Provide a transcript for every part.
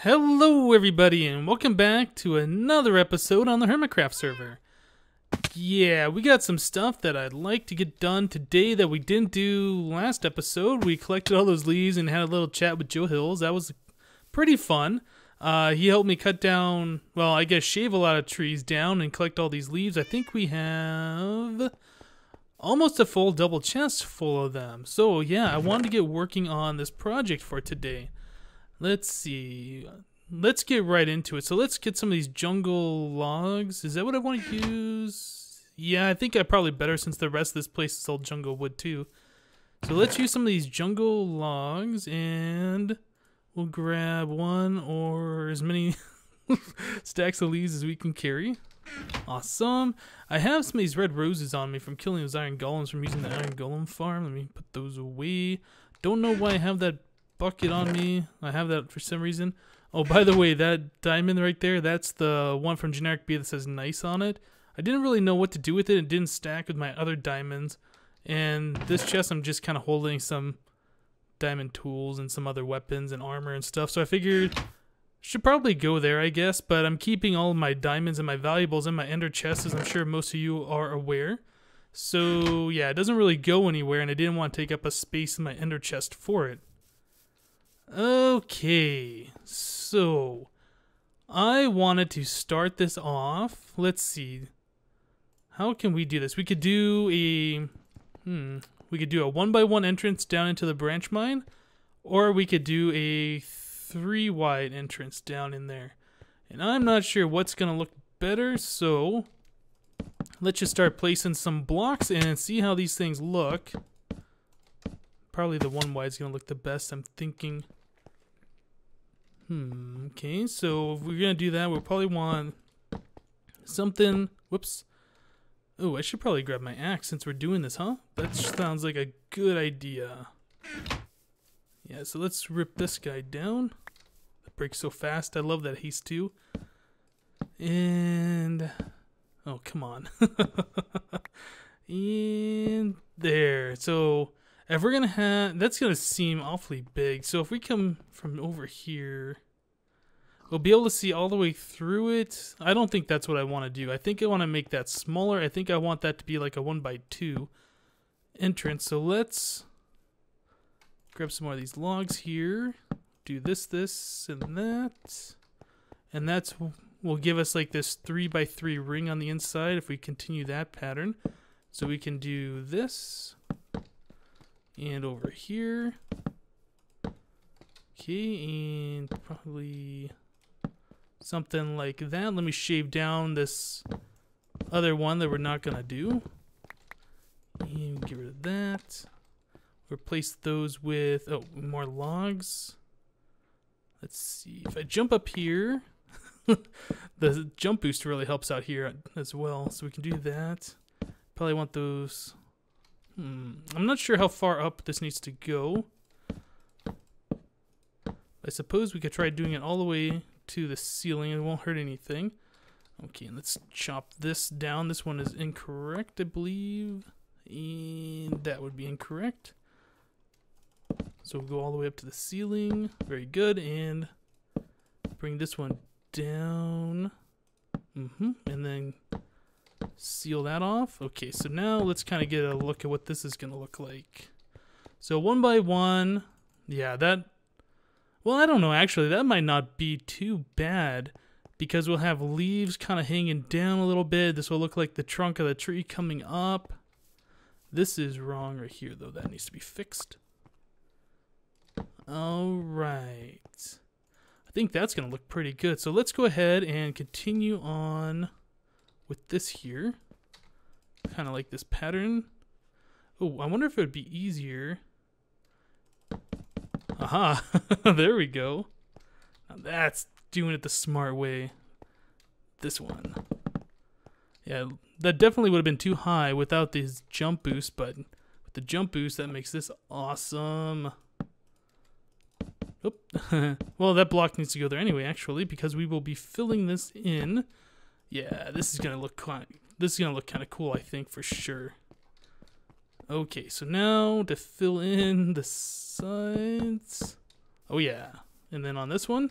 Hello everybody and welcome back to another episode on the HermitCraft server. Yeah, we got some stuff that I'd like to get done today that we didn't do last episode. We collected all those leaves and had a little chat with Joe Hills. That was pretty fun. He helped me cut down, well, I guess shave a lot of trees down and collect all these leaves. I think we have almost a full double chest full of them. So yeah, I wanted to get working on this project for today. Let's see. Let's get right into it. So let's get some of these jungle logs. Is that what I want to use? Yeah, I think I probably better since the rest of this place is all jungle wood too. So let's use some of these jungle logs and we'll grab one or as many stacks of leaves as we can carry. Awesome. I have some of these red roses on me from killing those iron golems from using the iron golem farm. Let me put those away. Don't know why I have that bucket on me. I have that for some reason. Oh, by the way, that diamond right there, that's the one from generic B that says nice on it. I didn't really know what to do with it. It didn't stack with my other diamonds. And this chest, I'm just kind of holding some diamond tools and some other weapons and armor and stuff. So I figured should probably go there, I guess. But I'm keeping all of my diamonds and my valuables in my ender chest, as I'm sure most of you are aware. So yeah, it doesn't really go anywhere, and I didn't want to take up a space in my ender chest for it. Okay, so I wanted to start this off. Let's see. How can we do this? We could do a 1x1 entrance down into the branch mine, or we could do a 3 wide entrance down in there. And I'm not sure what's going to look better, so let's just start placing some blocks and see how these things look. Probably the 1 wide is going to look the best, I'm thinking. Okay, so if we're going to do that, we'll probably want something. Whoops. Oh, I should probably grab my axe since we're doing this, huh? That sounds like a good idea. Yeah, so let's rip this guy down. That breaks so fast. I love that haste too. And oh, come on. And there. So if we're gonna have, that's gonna seem awfully big. So if we come from over here, we'll be able to see all the way through it. I don't think that's what I want to do. I think I want to make that smaller. I think I want that to be like a 1x2 entrance. So let's grab some more of these logs here. Do this, and that. And that's will give us like this 3x3 ring on the inside if we continue that pattern. So we can do this. And over here. Okay, and probably something like that. Let me shave down this other one that we're not going to do. And get rid of that. Replace those with, oh, more logs. Let's see. If I jump up here, the jump boost really helps out here as well. So we can do that. Probably want those. I'm not sure how far up this needs to go. I suppose we could try doing it all the way to the ceiling. It won't hurt anything. Okay, let's chop this down. This one is incorrect, I believe. And that would be incorrect. So we'll go all the way up to the ceiling. Very good. And bring this one down. And then seal that off. Okay, so now let's kind of get a look at what this is going to look like. So 1x1. Yeah, that... Well, I don't know, actually. That might not be too bad because we'll have leaves kind of hanging down a little bit. This will look like the trunk of the tree coming up. This is wrong right here, though. That needs to be fixed. All right. I think that's going to look pretty good. So let's go ahead and continue on with this here. Kind of like this pattern. Oh, I wonder if it would be easier. Aha, there we go. Now that's doing it the smart way. This one. Yeah, that definitely would have been too high without these jump boosts, but with the jump boost, that makes this awesome. Oop. Well, that block needs to go there anyway, actually, because we will be filling this in. Yeah, this is gonna look kind of cool, I think, for sure. Okay, so now to fill in the sides. Oh yeah, and then on this one,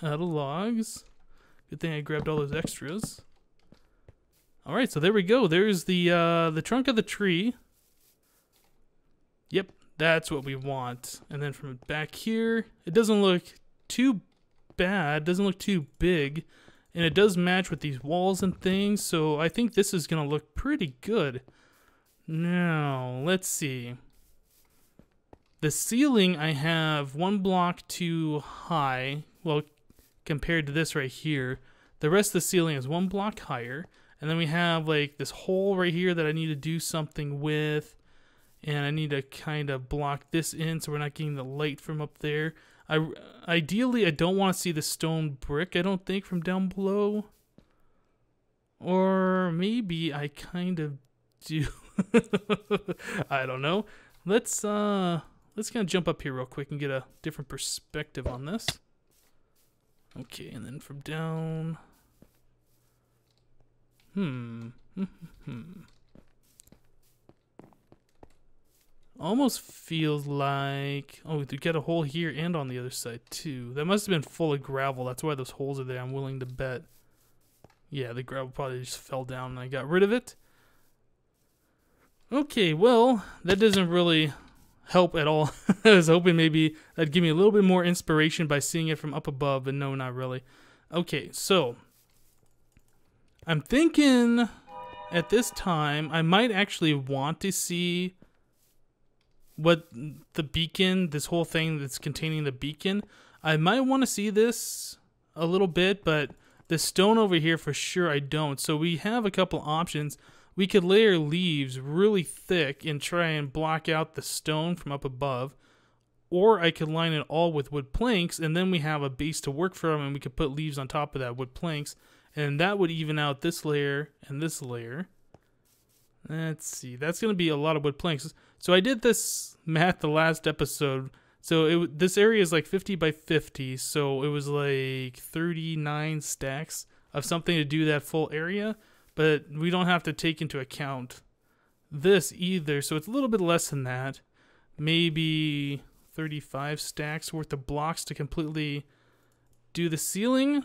out of logs. Good thing I grabbed all those extras. All right, so there we go. There's the trunk of the tree. Yep, that's what we want. And then from back here, it doesn't look too bad. Doesn't look too big. And it does match with these walls and things. So I think this is going to look pretty good. Now, let's see. The ceiling I have one block too high. Well, compared to this right here. The rest of the ceiling is one block higher. And then we have like this hole right here that I need to do something with. And I need to kind of block this in so we're not getting the light from up there. Ideally, I don't want to see the stone brick, I don't think, from down below. Or maybe I kind of do. I don't know. Let's kind of jump up here real quick and get a different perspective on this. Okay, and then from down. Almost feels like... Oh, we got a hole here and on the other side, too. That must have been full of gravel. That's why those holes are there, I'm willing to bet. Yeah, the gravel probably just fell down and I got rid of it. Okay, well, that doesn't really help at all. I was hoping maybe that'd give me a little bit more inspiration by seeing it from up above, but no, not really. Okay, so... I'm thinking at this time I might actually want to see what the beacon, this whole thing that's containing the beacon, I might want to see this a little bit, but the stone over here for sure I don't. So we have a couple options. We could layer leaves really thick and try and block out the stone from up above, or I could line it all with wood planks, and then we have a base to work from, and we could put leaves on top of that wood planks, and that would even out this layer and this layer. Let's see, that's going to be a lot of wood planks. So I did this math the last episode. So this area is like 50 by 50, so it was like 39 stacks of something to do that full area. But we don't have to take into account this either, so it's a little bit less than that. Maybe 35 stacks worth of blocks to completely do the ceiling.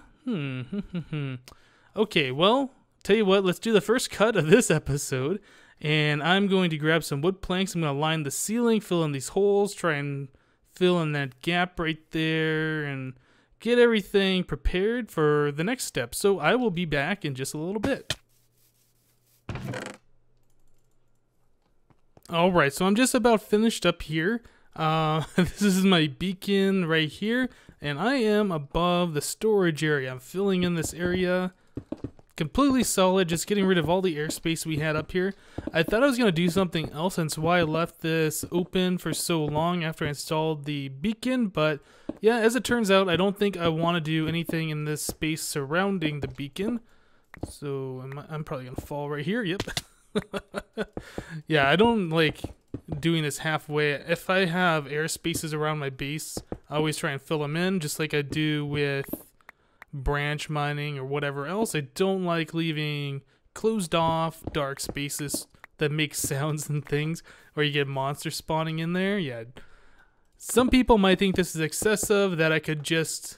Okay, well, tell you what, let's do the first cut of this episode. And I'm going to grab some wood planks. I'm going to line the ceiling, fill in these holes, try and fill in that gap right there, and get everything prepared for the next step. So I will be back in just a little bit. Alright, so I'm just about finished up here. This is my beacon right here, and I am above the storage area. I'm filling in this area completely solid, just getting rid of all the airspace we had up here. I thought I was going to do something else, and that's why I left this open for so long after I installed the beacon, but yeah, as it turns out, I don't think I want to do anything in this space surrounding the beacon. So I'm probably going to fall right here, yep. Yeah, I don't like doing this halfway. If I have air spaces around my base, I always try and fill them in, just like I do with branch mining or whatever else. I don't like leaving closed off dark spaces that make sounds and things, or you get monsters spawning in there. Yeah, some people might think this is excessive, that I could just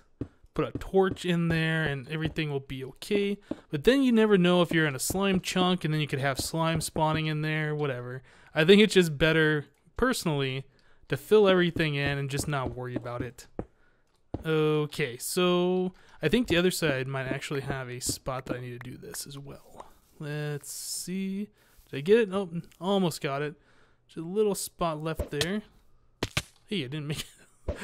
put a torch in there and everything will be okay, but then you never know if you're in a slime chunk and then you could have slime spawning in there, whatever. I think it's just better personally to fill everything in and just not worry about it. Okay, so I think the other side might actually have a spot that I need to do this as well. Let's see. Did I get it? Nope, almost got it. Just a little spot left there. Hey, I didn't make it.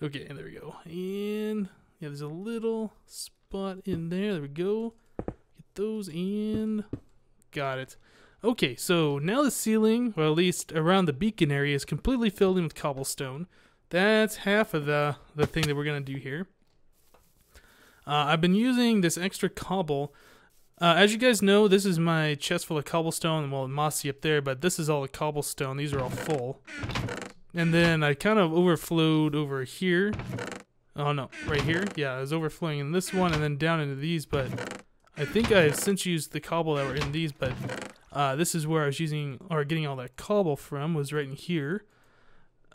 Okay, and there we go. And yeah, there's a little spot in there. There we go. Get those in. Got it. Okay, so now the ceiling, or at least around the beacon area, is completely filled in with cobblestone. That's half of the thing that we're going to do here. I've been using this extra cobble. As you guys know, this is my chest full of cobblestone. Well, mossy up there, but this is all the cobblestone. These are all full. And then I kind of overflowed over here. Oh, no, right here. Yeah, I was overflowing in this one and then down into these, but I think I've since used the cobble that were in these, but this is where I was using, or getting all that cobble from, was right in here.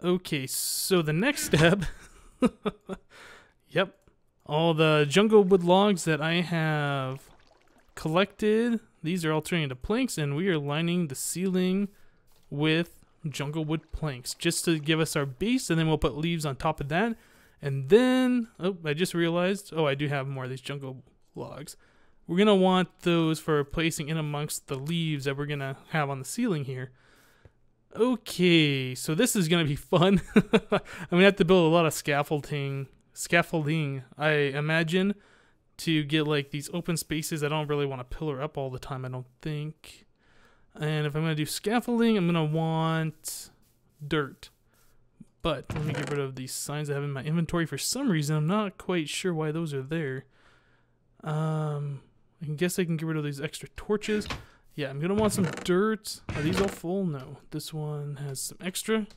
Okay, so the next step, yep, all the jungle wood logs that I have collected. These are all turning into planks, and we are lining the ceiling with jungle wood planks just to give us our base, and then we'll put leaves on top of that. And then, oh, I just realized, oh, I do have more of these jungle logs. We're going to want those for placing in amongst the leaves that we're going to have on the ceiling here. Okay, so this is going to be fun. I'm going to have to build a lot of scaffolding, I imagine, to get like these open spaces. I don't really want to pillar up all the time, I don't think. And if I'm going to do scaffolding, I'm going to want dirt. But let me get rid of these signs I have in my inventory. For some reason, I'm not quite sure why those are there. I guess I can get rid of these extra torches. Yeah, I'm going to want some dirt. Are these all full? No. This one has some extra.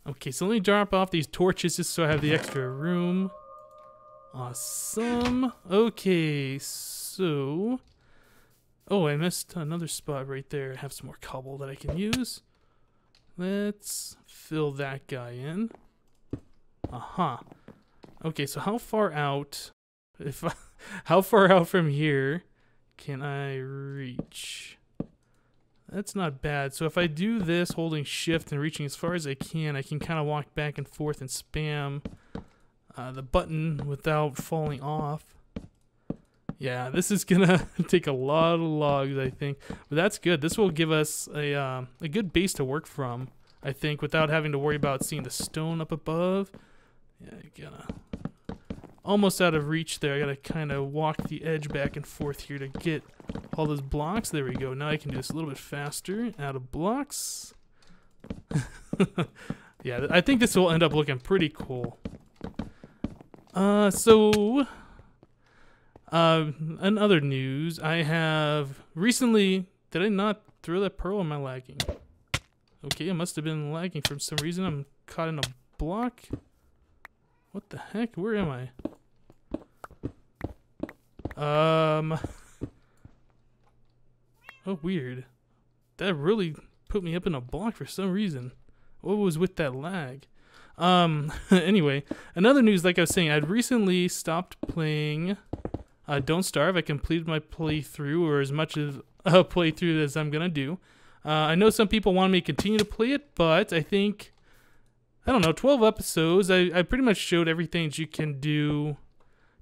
Okay, so let me drop off these torches just so I have the extra room. Awesome. Okay, so... oh, I missed another spot right there. I have some more cobble that I can use. Let's fill that guy in. Aha. Okay, so how far out... how far out from here can I reach? That's not bad. So if I do this holding shift and reaching as far as I can kind of walk back and forth and spam the button without falling off. Yeah, this is gonna take a lot of logs, I think. But that's good. This will give us a good base to work from, I think, without having to worry about seeing the stone up above. Yeah, you gotta... almost out of reach there. I gotta kind of walk the edge back and forth here to get all those blocks. There we go. Now I can do this a little bit faster. Out of blocks. Yeah, I think this will end up looking pretty cool. So in other news, I have recently... did I not throw that pearl or am I lagging? Okay, I must have been lagging for some reason. I'm caught in a block. What the heck? Where am I? Oh, weird. That really put me up in a block for some reason. What was with that lag? Anyway, another news, like I was saying, I'd recently stopped playing Don't Starve. I completed my playthrough, or as much of a playthrough as I'm gonna do. I know some people want me to continue to play it, but I think... I don't know, 12 episodes, I pretty much showed everything that you can do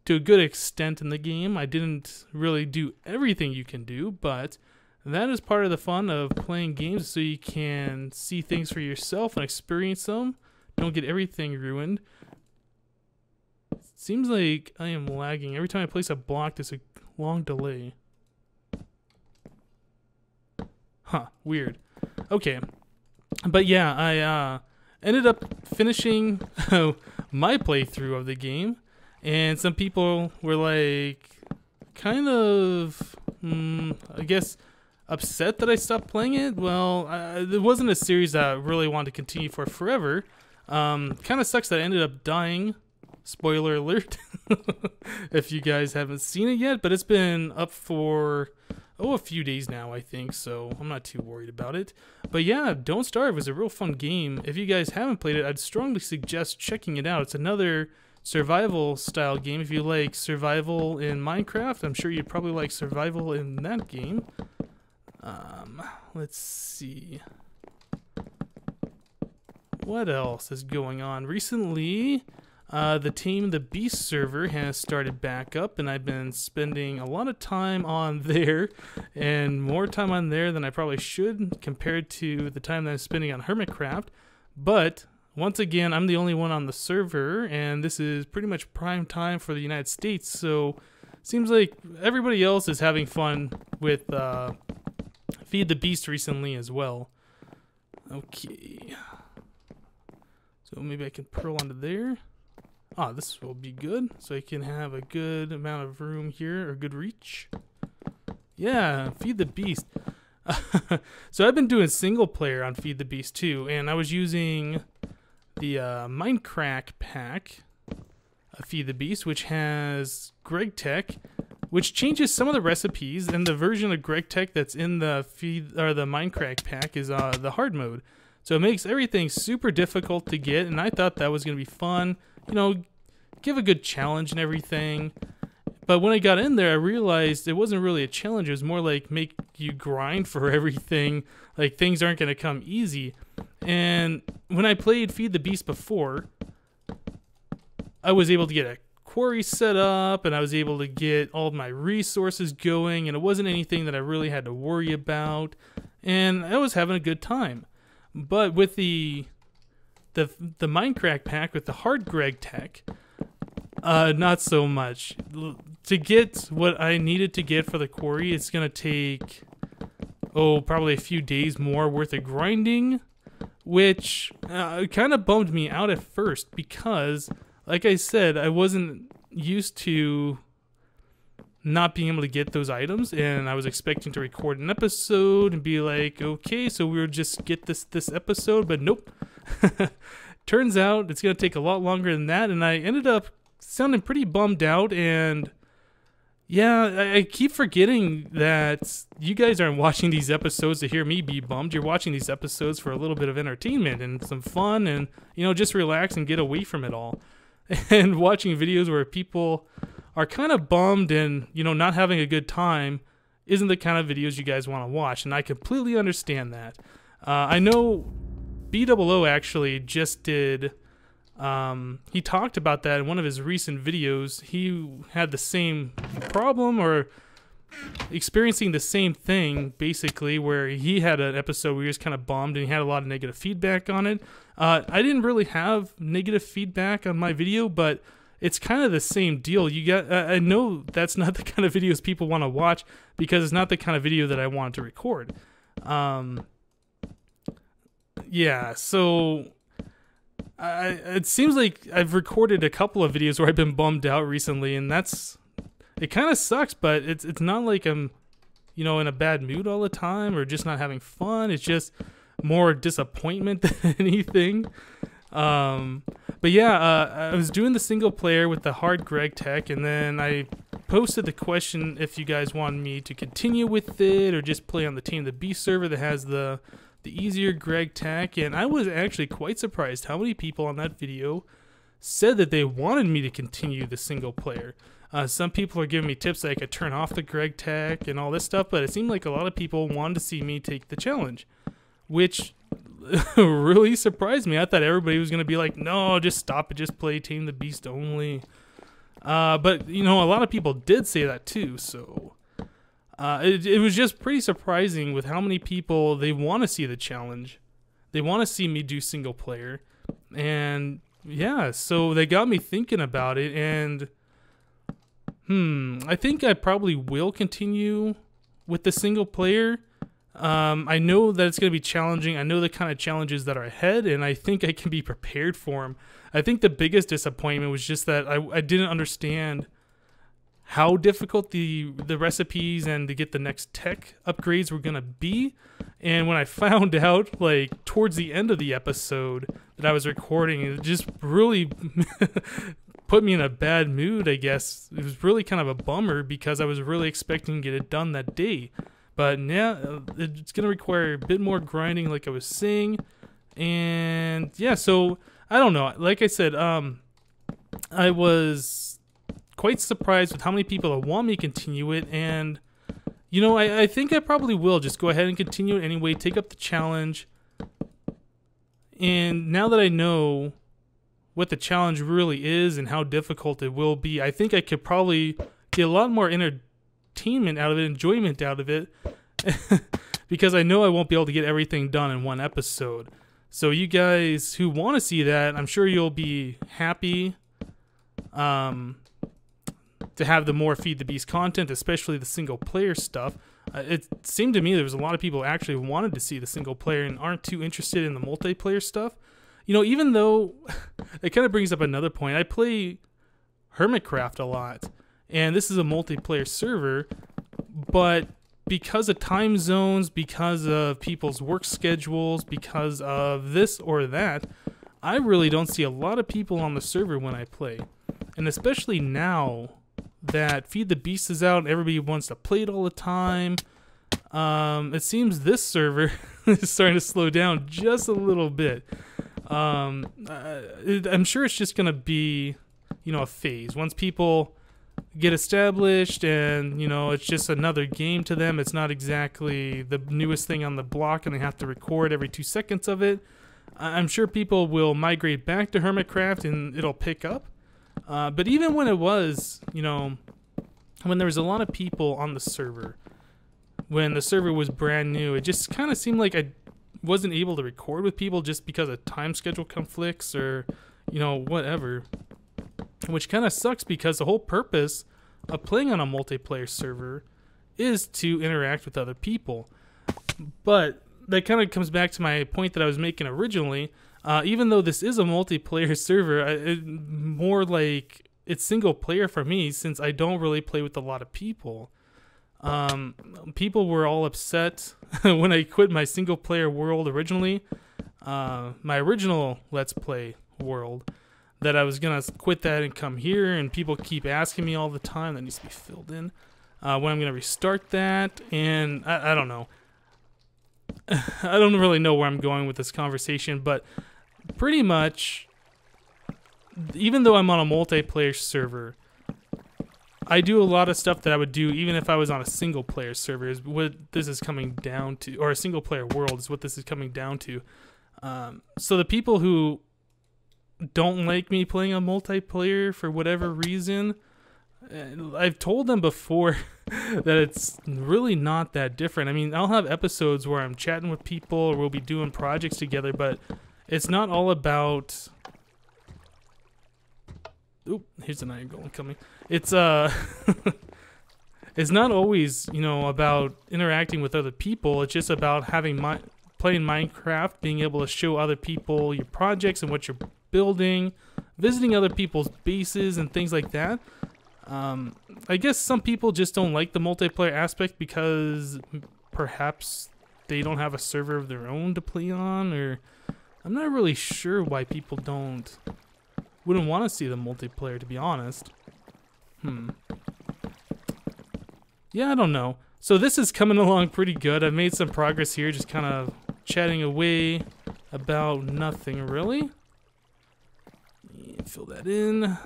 to a good extent in the game. I didn't really do everything you can do, but that is part of the fun of playing games, so you can see things for yourself and experience them. Don't get everything ruined. Seems like I am lagging. Every time I place a block, there's a long delay. Huh, weird. Okay. But yeah, I ended up finishing my playthrough of the game, and some people were like kind of I guess upset that I stopped playing it. Well, it wasn't a series that I really wanted to continue for forever. Kind of sucks that I ended up dying. Spoiler alert. If you guys haven't seen it yet, but it's been up for a few days now, I think, so I'm not too worried about it. But yeah, Don't Starve is a real fun game. If you guys haven't played it, I'd strongly suggest checking it out. It's another survival style game. If you like survival in Minecraft, I'm sure you'd probably like survival in that game. Let's see. What else is going on? Recently, the Tame the Beast server has started back up, and I've been spending a lot of time on there, and more time on there than I probably should compared to the time that I'm spending on HermitCraft. But once again, I'm the only one on the server, and this is pretty much prime time for the United States, so seems like everybody else is having fun with Feed the Beast recently as well. Okay. So maybe I can pearl onto there. Ah, this will be good. So I can have a good amount of room here, or good reach. Yeah, Feed the Beast. So I've been doing single player on Feed the Beast too, and I was using the Minecraft pack of Feed the Beast, which has Greg Tech, which changes some of the recipes, and the version of Greg Tech that's in the the Minecraft pack is the hard mode. So it makes everything super difficult to get, and I thought that was going to be fun. You know, give a good challenge and everything. But when I got in there, I realized it wasn't really a challenge. It was more like make you grind for everything. Like things aren't going to come easy. And when I played Feed the Beast before, I was able to get a quarry set up, and I was able to get all of my resources going, and it wasn't anything that I really had to worry about, and I was having a good time. But with the Minecraft pack with the hard Greg tech, not so much. To get what I needed to get for the quarry, it's gonna take probably a few days more worth of grinding, which kind of bummed me out at first because, like I said, I wasn't used to not being able to get those items, and I was expecting to record an episode and be like, okay, so we'll just get this episode, but nope. Turns out it's going to take a lot longer than that, and I ended up sounding pretty bummed out, and yeah, I keep forgetting that you guys aren't watching these episodes to hear me be bummed. You're watching these episodes for a little bit of entertainment and some fun and, just relax and get away from it all. And watching videos where people are kind of bummed and, not having a good time isn't the kind of videos you guys want to watch. And I completely understand that. I know BOO actually just did, he talked about that in one of his recent videos. He had the same problem or experiencing the same thing, basically, where he had an episode where he was kind of bummed and he had a lot of negative feedback on it. I didn't really have negative feedback on my video, but it's kind of the same deal. I know that's not the kind of videos people want to watch because it's not the kind of video that I wanted to record. Yeah, so it seems like I've recorded a couple of videos where I've been bummed out recently, and it kind of sucks, but it's not like I'm, in a bad mood all the time or just not having fun. It's just more disappointment than anything. But yeah, I was doing the single player with the hard Greg tech, and then I posted the question if you guys wanted me to continue with it or just play on the Tame the Beast server that has the easier Greg tech, and I was actually quite surprised how many people on that video said that they wanted me to continue the single player. Some people are giving me tips that I could turn off the Greg tech and all this stuff, but it seemed like a lot of people wanted to see me take the challenge, which really surprised me. I thought everybody was going to be like, no, just stop it, just play Tame the Beast only. But, a lot of people did say that too, so it was just pretty surprising with how many people, they want to see the challenge. They want to see me do single player. And yeah, so they got me thinking about it, and I think I probably will continue with the single player. I know that it's going to be challenging. I know the kind of challenges that are ahead, and I think I can be prepared for them. I think the biggest disappointment was just that I didn't understand how difficult the recipes and to get the next tech upgrades were going to be. And when I found out, like, towards the end of the episode that I was recording, it just really put me in a bad mood, I guess. It was really kind of a bummer because I was really expecting to get it done that day. But yeah, it's going to require a bit more grinding, like I was saying. And yeah, so I don't know. Like I said, I was quite surprised with how many people want me to continue it. And, I think I probably will just go ahead and continue it anyway, take up the challenge. And now that I know what the challenge really is and how difficult it will be, I think I could probably get a lot more entertainment out of it, enjoyment out of it, because I know I won't be able to get everything done in one episode. So you guys who want to see that, I'm sure you'll be happy to have the more Feed the Beast content, especially the single player stuff. It seemed to me there was a lot of people actually wanted to see the single player and aren't too interested in the multiplayer stuff. Even though it kind of brings up another point, I play HermitCraft a lot, and this is a multiplayer server, but because of time zones, because of people's work schedules, because of this or that, I really don't see a lot of people on the server when I play. And especially now that Feed the Beast is out and everybody wants to play it all the time, it seems this server is starting to slow down just a little bit. I'm sure it's just going to be a phase. Once people get established and, it's just another game to them, it's not exactly the newest thing on the block and they have to record every 2 seconds of it, I'm sure people will migrate back to HermitCraft and it'll pick up. But even when it was, when there was a lot of people on the server, when the server was brand new, it just kind of seemed like I wasn't able to record with people just because of time schedule conflicts or, whatever. Which kind of sucks because the whole purpose of playing on a multiplayer server is to interact with other people. But that kind of comes back to my point that I was making originally. Even though this is a multiplayer server, more like it's single player for me since I don't really play with a lot of people. People were all upset when I quit my single player world originally. My original Let's Play world, that I was going to quit that and come here, and people keep asking me all the time. That needs to be filled in. When I'm going to restart that, and I don't know. I don't really know where I'm going with this conversation, but pretty much, even though I'm on a multiplayer server, I do a lot of stuff that I would do even if I was on a single player server, is what this is coming down to, or a single player world is what this is coming down to. So the people who don't like me playing a multiplayer for whatever reason, I've told them before that it's really not that different. I mean, I'll have episodes where I'm chatting with people or we'll be doing projects together, but it's not all about... Oop, here's an iron golem coming. It's it's not always, about interacting with other people. It's just about playing Minecraft, being able to show other people your projects and what you're building, visiting other people's bases and things like that. I guess some people just don't like the multiplayer aspect because perhaps they don't have a server of their own to play on, or I'm not really sure why people wouldn't want to see the multiplayer, to be honest. Yeah, I don't know. So this is coming along pretty good. I've made some progress here, just kind of chatting away about nothing, really. Fill that in.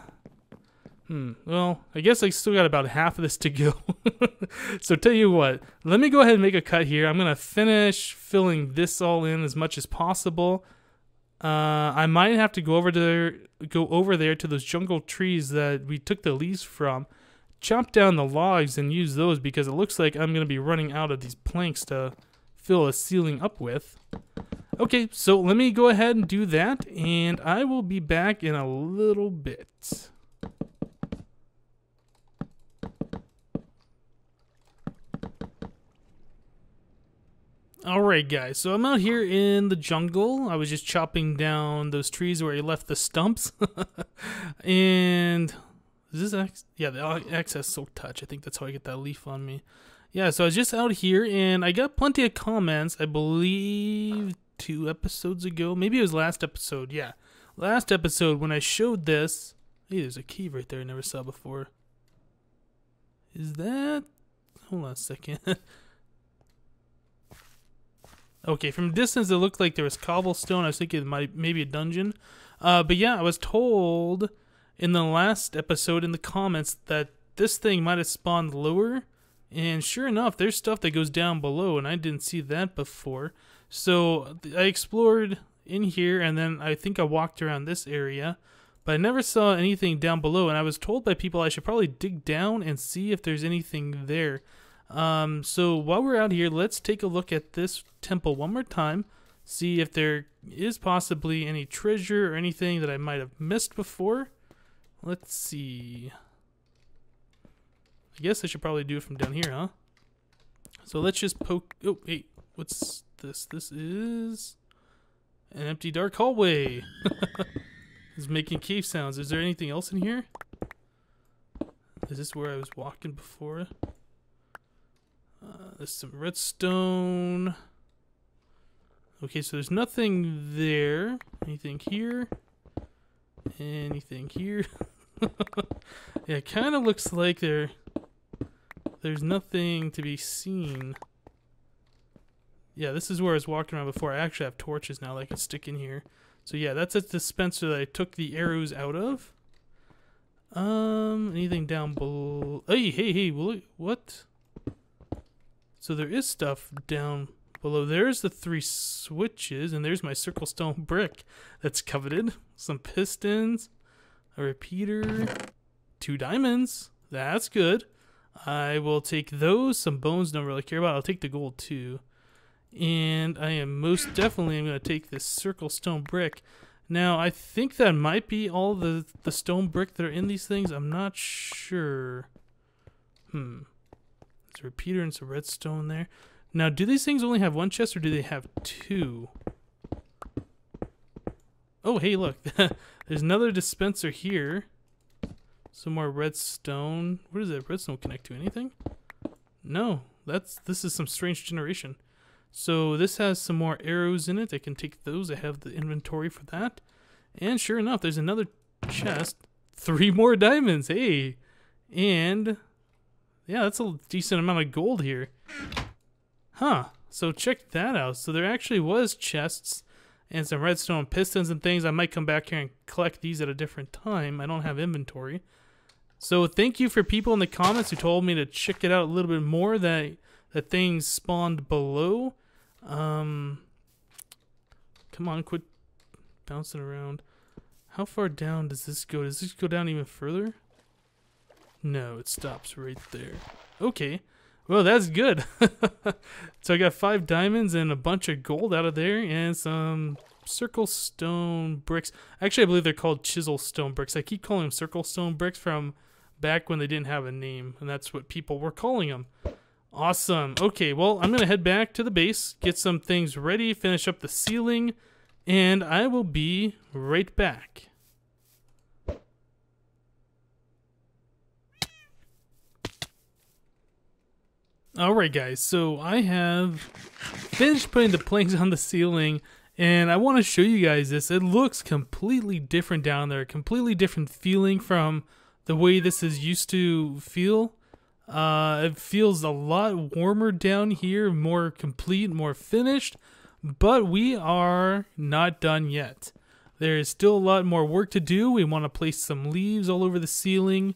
Well, I guess I still got about half of this to go. So tell you what, let me go ahead and make a cut here. I'm going to finish filling this all in as much as possible. I might have to go over there to those jungle trees that we took the leaves from, chop down the logs and use those because it looks like I'm going to be running out of these planks to fill a ceiling up with. Okay, so let me go ahead and do that, and I will be back in a little bit. Alright guys, so I'm out here in the jungle. I was just chopping down those trees where I left the stumps. And is this the access silk touch. I think that's how I get that leaf on me. Yeah, so I was just out here and I got plenty of comments, I believe 2 episodes ago. Maybe it was last episode, yeah. Last episode when I showed this. Hey, there's a key right there I never saw before. Is that... Hold on a second. Okay, from distance it looked like there was cobblestone. I was thinking it might maybe a dungeon. But yeah, I was told in the last episode in the comments that this thing might have spawned lower. And sure enough, there's stuff that goes down below, and I didn't see that before. So I explored in here, and then I think I walked around this area. But I never saw anything down below, and I was told by people I should probably dig down and see if there's anything there. So while we're out here, let's take a look at this temple one more time, see if there is possibly any treasure or anything that I might have missed before. Let's see. I guess I should probably do it from down here, huh? So let's just poke. Oh, hey, what's this? This is an empty dark hallway. It's making cave sounds. Is there anything else in here? Is this where I was walking before? There's some redstone. Okay, so there's nothing there. Anything here? Anything here? Yeah, it kind of looks like there's nothing to be seen. Yeah, this is where I was walking around before. I actually have torches now that I can stick in here. So yeah, that's a dispenser that I took the arrows out of. Anything down below? Hey, what? So there is stuff down below. There's the 3 switches, and there's my circle stone brick that's coveted. Some pistons, a repeater, 2 diamonds. That's good. I will take those. Some bones, don't really care about. I'll take the gold too. And I am most definitely going to take this circle stone brick. Now, I think that might be all the stone brick that are in these things. I'm not sure. There's a repeater and some redstone there. Now, do these things only have 1 chest or do they have 2? Oh, hey, look. There's another dispenser here. Some more redstone. What does that redstone connect to? Anything? No. This is some strange generation. So this has some more arrows in it. I can take those. I have the inventory for that. And sure enough, there's another chest. 3 more diamonds. Hey. And yeah, that's a decent amount of gold here. Huh. So check that out. So there actually was chests and some redstone pistons and things. I might come back here and collect these at a different time. I don't have inventory. So thank you for people in the comments who told me to check it out a little bit more, that things spawned below. Come on, quit bouncing around. How far down does this go? Does this go down even further? No, it stops right there. Okay. Well, that's good. So I got 5 diamonds and a bunch of gold out of there and some circle stone bricks. Actually, I believe they're called chisel stone bricks. I keep calling them circle stone bricks from back when they didn't have a name, and that's what people were calling them. Awesome. Okay, well, I'm going to head back to the base, get some things ready, finish up the ceiling, and I will be right back. Alright guys, so I have finished putting the planks on the ceiling, and I want to show you guys this. It looks completely different down there, completely different feeling from the way this is used to feel. It feels a lot warmer down here, more complete, more finished, but we are not done yet. There is still a lot more work to do. We want to place some leaves all over the ceiling.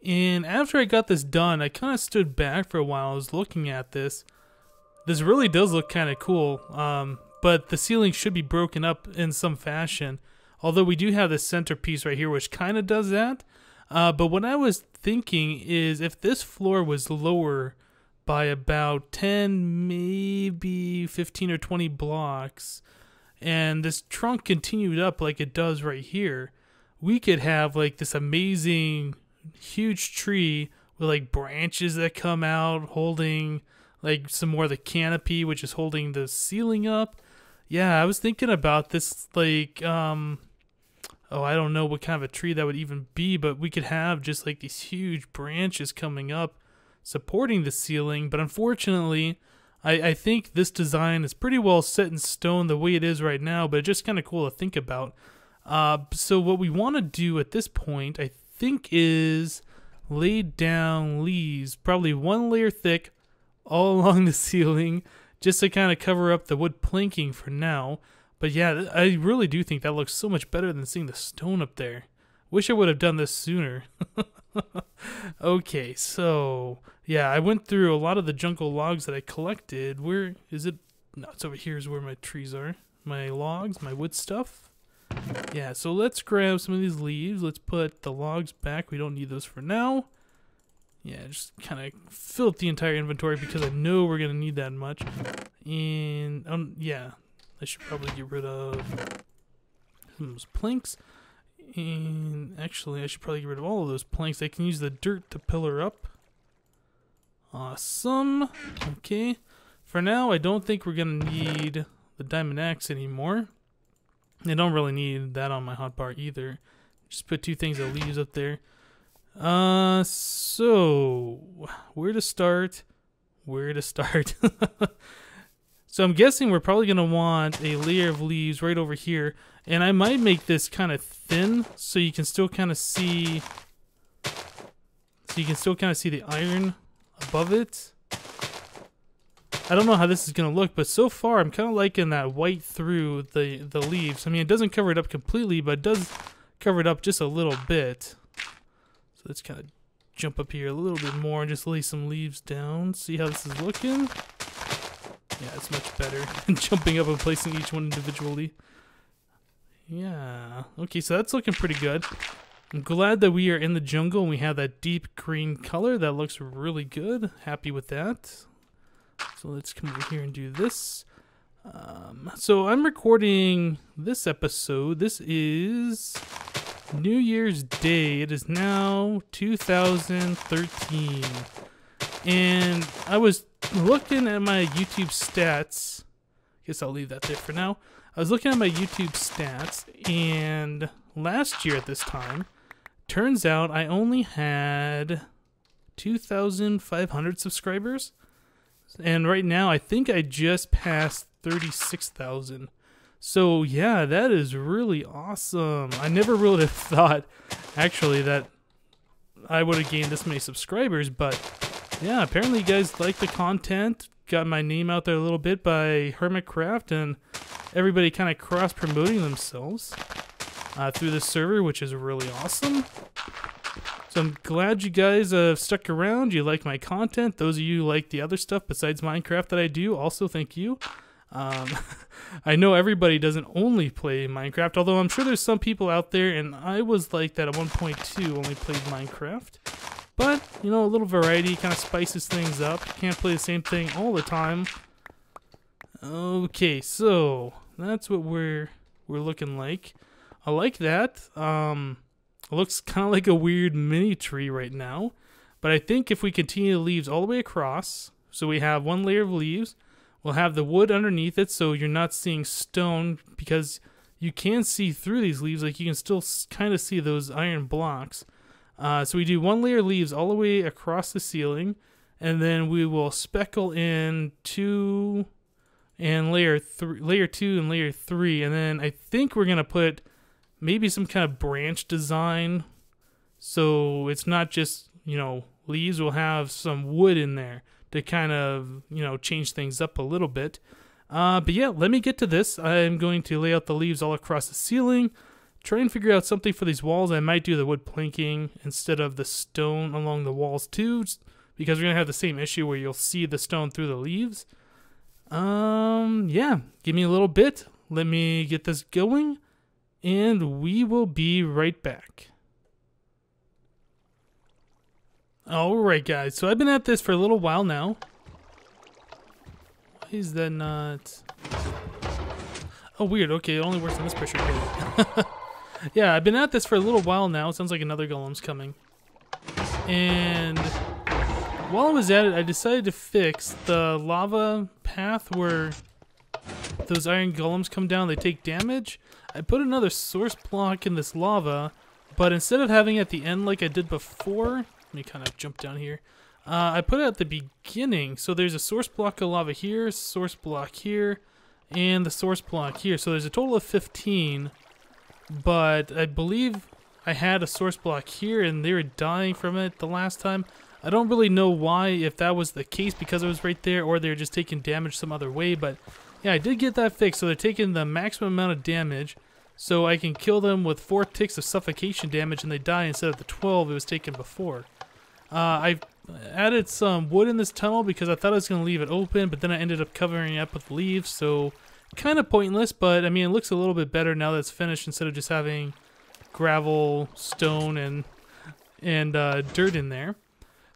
And after I got this done, I kind of stood back for a while. I was looking at this. This really does look kind of cool, but the ceiling should be broken up in some fashion. Although we do have this centerpiece right here, which kind of does that. But what I was thinking is if this floor was lower by about 10, maybe 15 or 20 blocks, and this trunk continued up like it does right here, we could have like this amazing huge tree with like branches that come out holding like some more of the canopy, which is holding the ceiling up. Yeah, I was thinking about this, like oh, I don't know what kind of a tree that would even be, but we could have just like these huge branches coming up supporting the ceiling. But unfortunately, I think this design is pretty well set in stone the way it is right now, but it's just kind of cool to think about. So what we want to do at this point, I think, is lay down leaves, probably 1 layer thick, all along the ceiling, just to kind of cover up the wood planking for now. But yeah, I really do think that looks so much better than seeing the stone up there. Wish I would have done this sooner. Okay, so yeah, I went through a lot of the jungle logs that I collected. Where is it? No, it's over here is where my trees are. My logs, my wood stuff. Yeah, so let's grab some of these leaves. Let's put the logs back. We don't need those for now. Yeah, just kind of fill up the entire inventory because I know we're going to need that much. And yeah, I should probably get rid of those planks. And actually, I should probably get rid of all of those planks. I can use the dirt to pillar up. Awesome. Okay. For now, I don't think we're going to need the diamond axe anymore. I don't really need that on my hotbar either. Just put 2 things of leaves up there. So where to start? So I'm guessing we're probably going to want a layer of leaves right over here. And I might make this kind of thin so you can still kind of see the iron above it. I don't know how this is going to look, but so far I'm kind of liking that white through the leaves. I mean, it doesn't cover it up completely, but it does cover it up just a little bit. So let's kind of jump up here a little bit more and just lay some leaves down. See how this is looking? Yeah, it's much better than jumping up and placing each one individually. Yeah. Okay, so that's looking pretty good. I'm glad that we are in the jungle and we have that deep green color. That looks really good. Happy with that. So let's come over here and do this. So I'm recording this episode. This is New Year's Day. It is now 2013. And I was looking at my YouTube stats. Guess I'll leave that there for now. I was looking at my YouTube stats, and last year at this time, turns out I only had 2,500 subscribers. And right now, I think I just passed 36,000. So yeah, that is really awesome. I never really have thought, actually, that I would have gained this many subscribers, but yeah, apparently you guys like the content. Got my name out there a little bit by HermitCraft, and everybody kind of cross-promoting themselves through this server, which is really awesome. So I'm glad you guys have stuck around. You like my content. Those of you who like the other stuff besides Minecraft that I do, also thank you. I know everybody doesn't only play Minecraft, although I'm sure there's some people out there, and I was like that at 1.2, only played Minecraft. But, you know, a little variety kind of spices things up. You can't play the same thing all the time. Okay, so that's what we're looking like. I like that. It looks kind of like a weird mini tree right now. But I think if we continue the leaves all the way across, so we have one layer of leaves, we'll have the wood underneath it, so you're not seeing stone, because you can see through these leaves. Like, you can still kind of see those iron blocks. So we do one layer of leaves all the way across the ceiling, and then we will speckle in two and layer 2 and layer 3, and then I think we're gonna put maybe some kind of branch design, so it's not just, you know, leaves. We'll have some wood in there to kind of, you know, change things up a little bit. But yeah, let me get to this. I'm going to lay out the leaves all across the ceiling. Try and figure out something for these walls. I might do the wood planking instead of the stone along the walls too, because we're going to have the same issue where you'll see the stone through the leaves. Yeah, give me a little bit. Let me get this going, and we will be right back. Alright guys, so I've been at this for a little while now. Why is that not... Oh, weird. Okay, it only works on this pressure plate. Yeah, I've been at this for a little while now. It sounds like another golem's coming. And while I was at it, I decided to fix the lava path where those iron golems come down, they take damage. I put another source block in this lava, but instead of having it at the end like I did before, let me kind of jump down here. I put it at the beginning, so there's a source block of lava here, source block here, and the source block here. So there's a total of 15. But I believe I had a source block here and they were dying from it the last time. I don't really know why, if that was the case because it was right there, or they were just taking damage some other way. But yeah, I did get that fixed. So they're taking the maximum amount of damage, so I can kill them with 4 ticks of suffocation damage and they die instead of the 12 it was taken before. I added some wood in this tunnel because I thought I was going to leave it open, but then I ended up covering it up with leaves, so kind of pointless. But I mean, it looks a little bit better now that it's finished instead of just having gravel, stone, and dirt in there.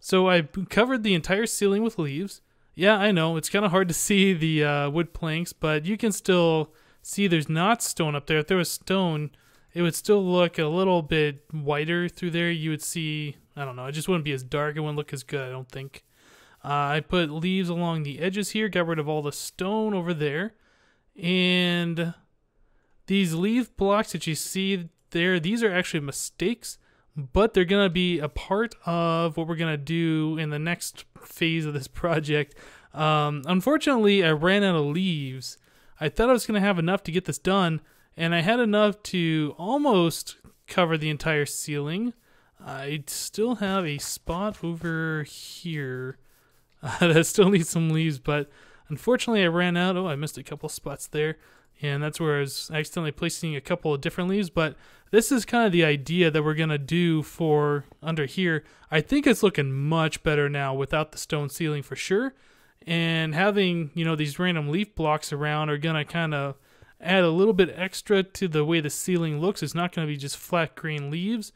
So I covered the entire ceiling with leaves. Yeah, I know, it's kind of hard to see the wood planks, but you can still see there's not stone up there. If there was stone, it would still look a little bit whiter through there. You would see, I don't know, it just wouldn't be as dark. It wouldn't look as good, I don't think. I put leaves along the edges here, got rid of all the stone over there. And these leaf blocks that you see there, these are actually mistakes, but they're going to be a part of what we're going to do in the next phase of this project. Unfortunately, I ran out of leaves. I thought I was going to have enough to get this done, and I had enough to almost cover the entire ceiling. I still have a spot over here that still needs some leaves, but Unfortunately, I ran out. Oh, I missed a couple spots there. And that's where I was accidentally placing a couple of different leaves. But this is kind of the idea that we're going to do for under here. I think it's looking much better now without the stone ceiling for sure. And having, you know, these random leaf blocks around are going to kind of add a little bit extra to the way the ceiling looks. It's not going to be just flat green leaves.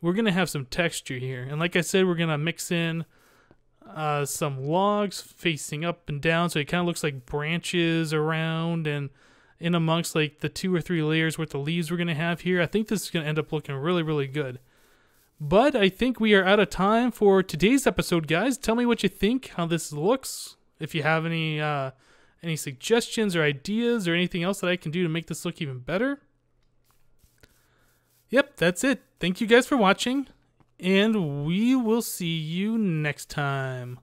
We're going to have some texture here. And like I said, we're going to mix in some logs facing up and down, so it kind of looks like branches around and in amongst like the 2 or 3 layers worth of leaves we're going to have here. I think this is going to end up looking really, really good. But I think we are out of time for today's episode, guys. Tell me what you think, how this looks. If you have any suggestions or ideas or anything else that I can do to make this look even better. Yep, that's it. Thank you guys for watching, and we will see you next time.